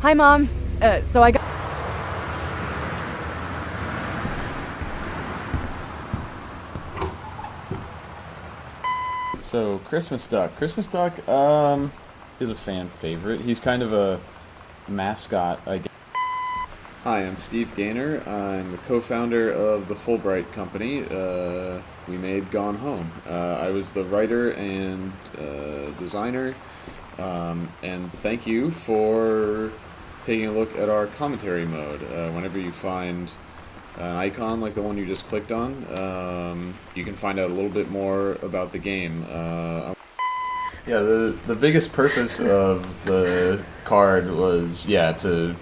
Hi, Mom. So I got... So, Christmas Duck. Christmas Duck, is a fan favorite. He's kind of a mascot, I guess. Hi, I'm Steve Gaynor. I'm the co-founder of the Fulbright Company. We made Gone Home. I was the writer and designer. And thank you for taking a look at our commentary mode. Whenever you find an icon like the one you just clicked on, you can find out a little bit more about the game. Yeah, the biggest purpose of the card was, to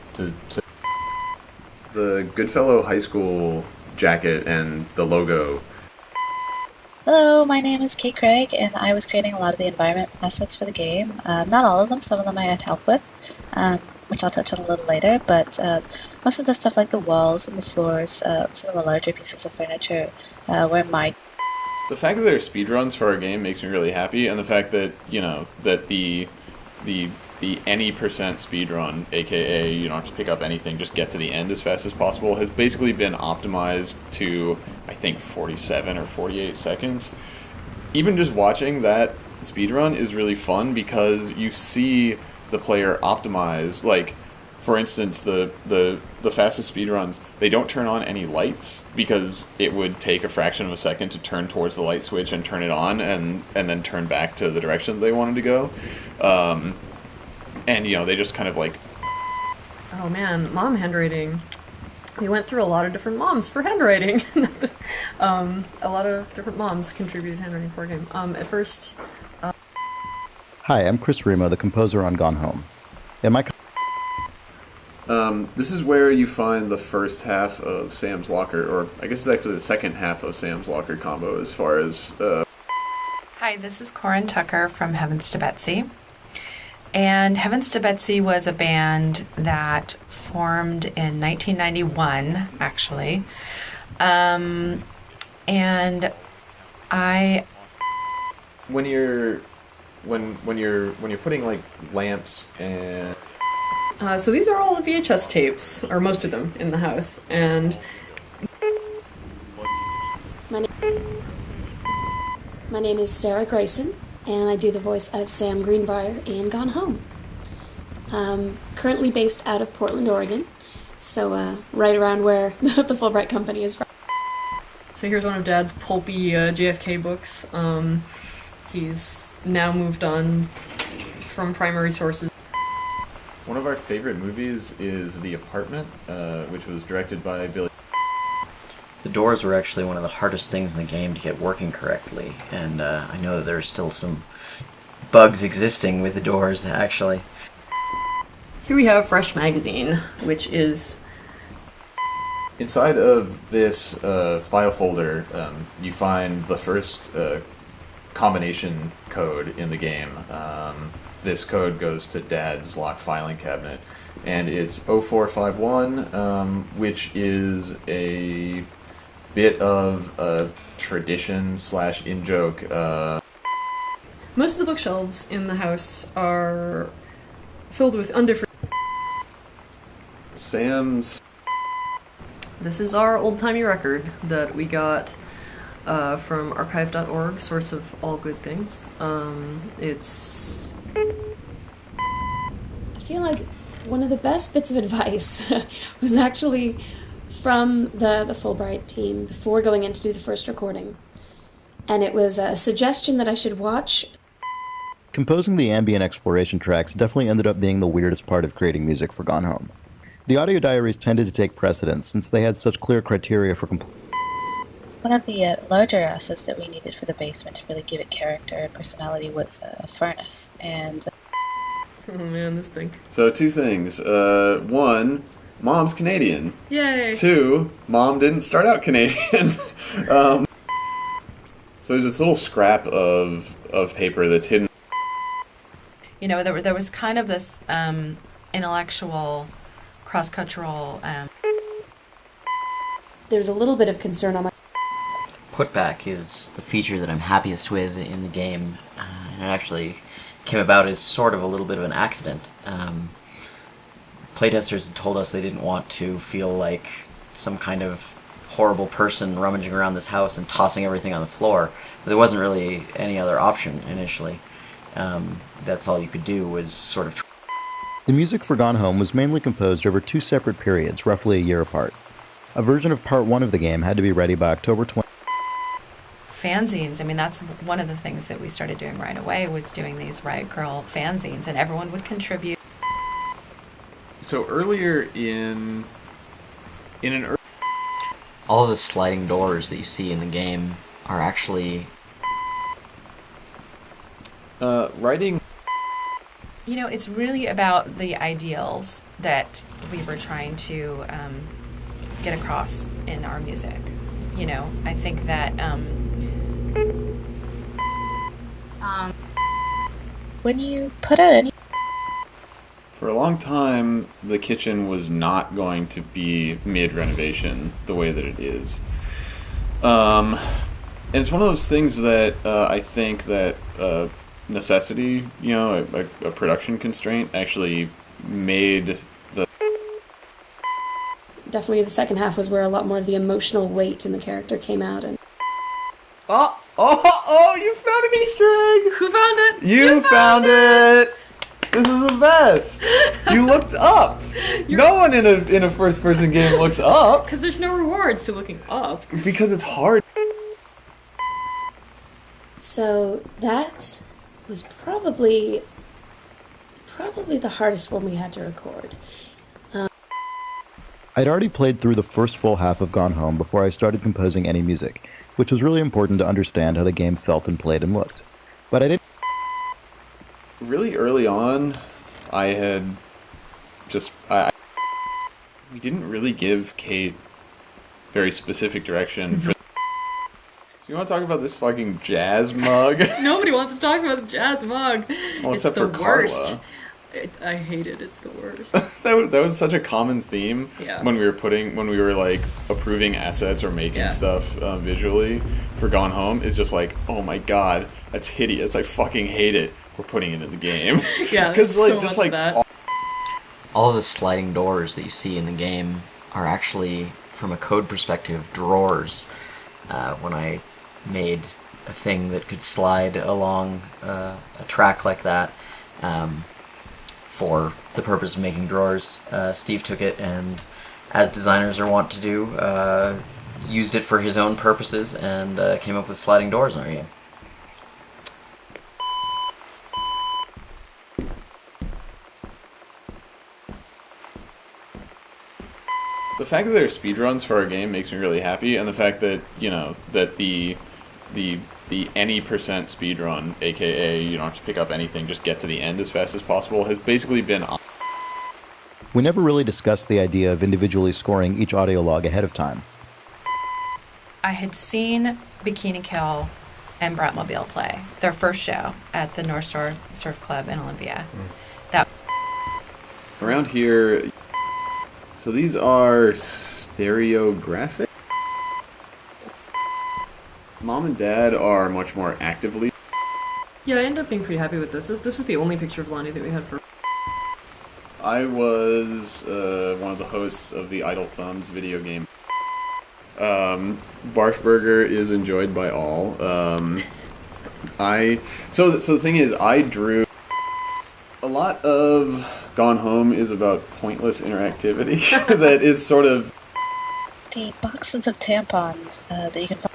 the Goodfellow High School jacket and the logo. Hello, my name is Kate Craig, and I was creating a lot of the environment assets for the game. Not all of them, some of them I had help with, which I'll touch on a little later, but most of the stuff like the walls and the floors, some of the larger pieces of furniture were my... The fact that there are speedruns for our game makes me really happy, and the fact that, that the any percent speedrun, aka you don't have to pick up anything, just get to the end as fast as possible, has basically been optimized to, I think, 47 or 48 seconds. Even just watching that speedrun is really fun because you see the player optimize. Like, for instance, the fastest speedruns, they don't turn on any lights because it would take a fraction of a second to turn towards the light switch and turn it on and then turn back to the direction they wanted to go. And, they just kind of like... Oh man, mom handwriting. We went through a lot of different moms for handwriting. A lot of different moms contributed handwriting for a game. At first... Hi, I'm Chris Remo, the composer on Gone Home. This is where you find the first half of Sam's Locker, or I guess it's actually the second half of Sam's Locker combo as far as... Hi, this is Corin Tucker from Heavens to Betsy. And Heavens to Betsy was a band that formed in 1991, actually. And I... When you're putting like lamps and... So these are all the VHS tapes, or most of them, in the house, and... My name is Sarah Grayson, and I do the voice of Sam Greenbrier in Gone Home. Currently based out of Portland, Oregon, so right around where the Fulbright Company is from. So here's one of Dad's pulpy JFK books. He's now moved on from primary sources. One of our favorite movies is The Apartment, which was directed by Billy. The doors were actually one of the hardest things in the game to get working correctly, and I know that there's still some bugs existing with the doors, actually. Here we have Fresh Magazine, which is... Inside of this file folder, you find the first combination code in the game. This code goes to Dad's locked filing cabinet, and it's 0451, which is a bit of a tradition / in-joke. Most of the bookshelves in the house are filled with undifferent... Sam's... This is our old-timey record that we got from archive.org, source of all good things. It's... I feel like one of the best bits of advice was actually from the Fulbright team before going in to do the first recording. And it was a suggestion that I should watch. Composing the ambient exploration tracks definitely ended up being the weirdest part of creating music for Gone Home. The audio diaries tended to take precedence since they had such clear criteria for One of the larger assets that we needed for the basement to really give it character and personality was a furnace, and... Oh man, this thing. So two things. One, Mom's Canadian. Yay! Two, Mom didn't start out Canadian. So there's this little scrap of paper that's hidden. There was kind of this intellectual, cross-cultural... There's a little bit of concern on my... Putback is the feature that I'm happiest with in the game, and it actually came about as sort of a little bit of an accident. Playtesters had told us they didn't want to feel like some kind of horrible person rummaging around this house and tossing everything on the floor. But there wasn't really any other option initially. That's all you could do was sort of... The music for Gone Home was mainly composed over 2 separate periods, roughly a year apart. A version of Part 1 of the game had to be ready by October 20. Fanzines, I mean, that's one of the things that we started doing right away, was doing these Riot Girl fanzines, and everyone would contribute. So earlier in an All of the sliding doors that you see in the game are actually... writing... You know, it's really about the ideals that we were trying to get across in our music. You know, I think that... When you put out any... For a long time, the kitchen was not going to be mid-renovation the way that it is. And it's one of those things that I think that necessity, you know, a production constraint, actually made the... Definitely the second half was where a lot more of the emotional weight in the character came out. And Oh, you found an Easter egg! Who found it? You found it! This is the best! You looked up! No one in a first-person game looks up! Because there's no rewards to looking up. Because it's hard. so that was probably the hardest one we had to record. I'd already played through the first full half of Gone Home before I started composing any music, which was really important to understand how the game felt and played and looked. But I didn't... Really early on, I had just... we didn't really give Kate very specific direction for... So you want to talk about this fucking jazz mug? Nobody wants to talk about the jazz mug. Well, it's except the for worst. Carla. I hate it. It's the worst. that was such a common theme Yeah. when we were like approving assets or making stuff visually for Gone Home. Is just like, oh my god, that's hideous. I fucking hate it. We're putting it in the game. Yeah, because there's like so just much like of that. All of the sliding doors that you see in the game are actually, from a code perspective, drawers. When I made a thing that could slide along a track like that, for the purpose of making drawers, Steve took it and, as designers are wont to do, used it for his own purposes and came up with sliding doors in our game. The fact that there are speedruns for our game makes me really happy, and the fact that, you know, that the any percent speedrun, aka you don't have to pick up anything, just get to the end as fast as possible, has basically been... We never really discussed the idea of individually scoring each audio log ahead of time. I had seen Bikini Kill and Bratmobile play their first show at the North Shore Surf Club in Olympia. That Around here... So these are stereographic? Mom and Dad are much more actively... Yeah, I ended up being pretty happy with this. This is the only picture of Lonnie that we had for... I was one of the hosts of the Idle Thumbs video game. Barf Burger is enjoyed by all. So the thing is, I drew... A lot of Gone Home is about pointless interactivity that is sort of... The boxes of tampons that you can find.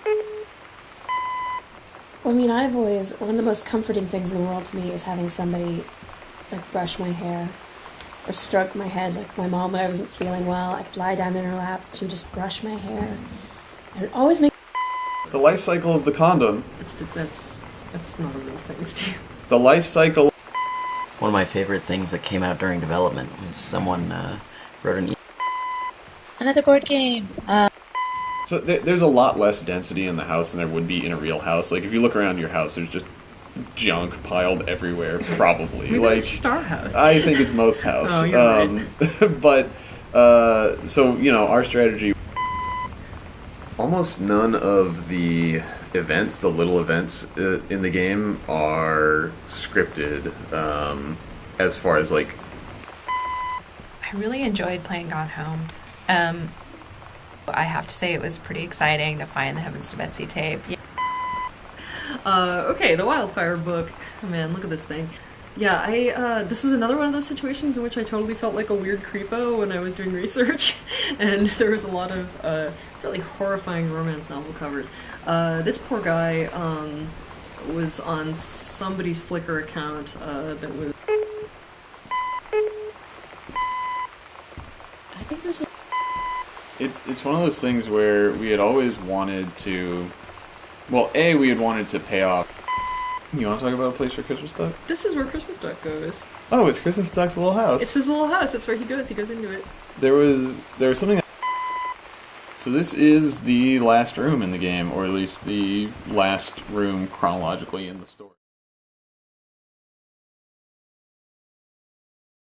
Well, I mean, I've always... One of the most comforting things in the world to me is having somebody, like, brush my hair or stroke my head. Like, my mom, when I wasn't feeling well, I could lie down in her lap, she would just brush my hair. And it always makes... The life cycle of the condom. That's not a real thing, Steve. The life cycle... One of my favorite things that came out during development was someone wrote an Another board game. So there's a lot less density in the house than there would be in a real house. Like, if you look around your house, there's just junk piled everywhere, probably. Maybe like, it's just our house. I think it's most house. Oh, you're right. But, so, you know, our strategy... Almost none of the events, the little events in the game, are scripted. As far as like, I really enjoyed playing Gone Home. I have to say it was pretty exciting to find the Heavens to Betsy tape. Okay, the Wildfire book. Oh, man, look at this thing. Yeah, this was another one of those situations in which I totally felt like a weird creepo when I was doing research, and there was a lot of really horrifying romance novel covers. This poor guy was on somebody's Flickr account that was... I think this is. it's one of those things where we had always wanted to, well, we had wanted to pay off. You want to talk about a place for Christmas Duck? This is where Christmas Duck goes. Oh, it's Christmas Duck's little house. It's his little house. That's where he goes. He goes into it. There was something. So this is the last room in the game, or at least the last room chronologically in the story.